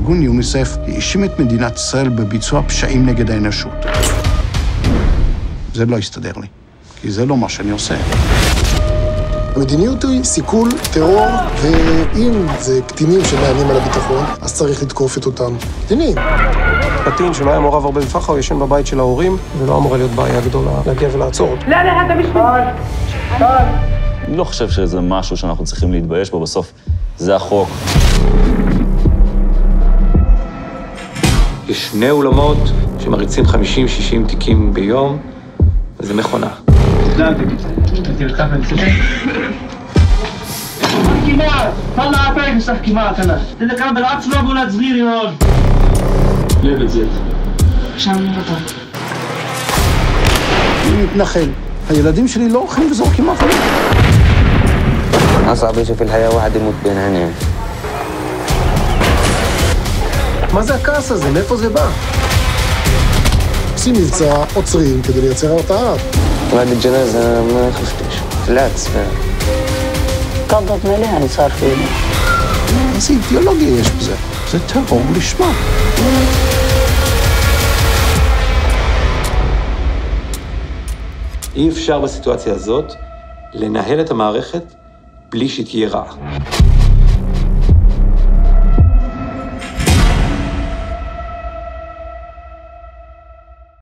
ארגון יוניסף האשים את מדינת ישראל בביצוע פשעים נגד האנושות. זה לא יסתדר לי, כי זה לא מה שאני עושה. המדיניות היא סיכול טרור, ואם זה קטינים שמאיימים על הביטחון, אז צריך לתקוף את אותם קטינים. קטין שלא היה מעורב הרבה בפח"ע, הוא ישן בבית של ההורים, ולא אמורה להיות בעיה גדולה להגיע ולעצור אותו. לא, אתה משפט. אני לא חושב שזה משהו שאנחנו צריכים להתבייש בו, בסוף זה החוק. יש 2 אולמות שמריצים 50-60 תיקים ביום, וזה מכונה. כמעט, طلع عطاك صح كمات انا اذا كان بالعكس ما بولاد صغير هون ليه بتزيد عشان مرضى אני מתנחל. הילדים שלי לא הולכים וזורקים אבנים. أصعب شيء في الحياة واحد يموت بين عينيه. מה זה הכעס הזה? מאיפה זה בא? עושים מבצע, עוצרים כדי לייצר הרתעה. بعد الجنازة ما خفتش. طلعت قبضت مليان صار فينا. איזה אידיאולוגיה יש בזה? זה טרור לשמה. אי אפשר בסיטואציה הזאת לנהל את המערכת בלי שהיא תהיה רעה.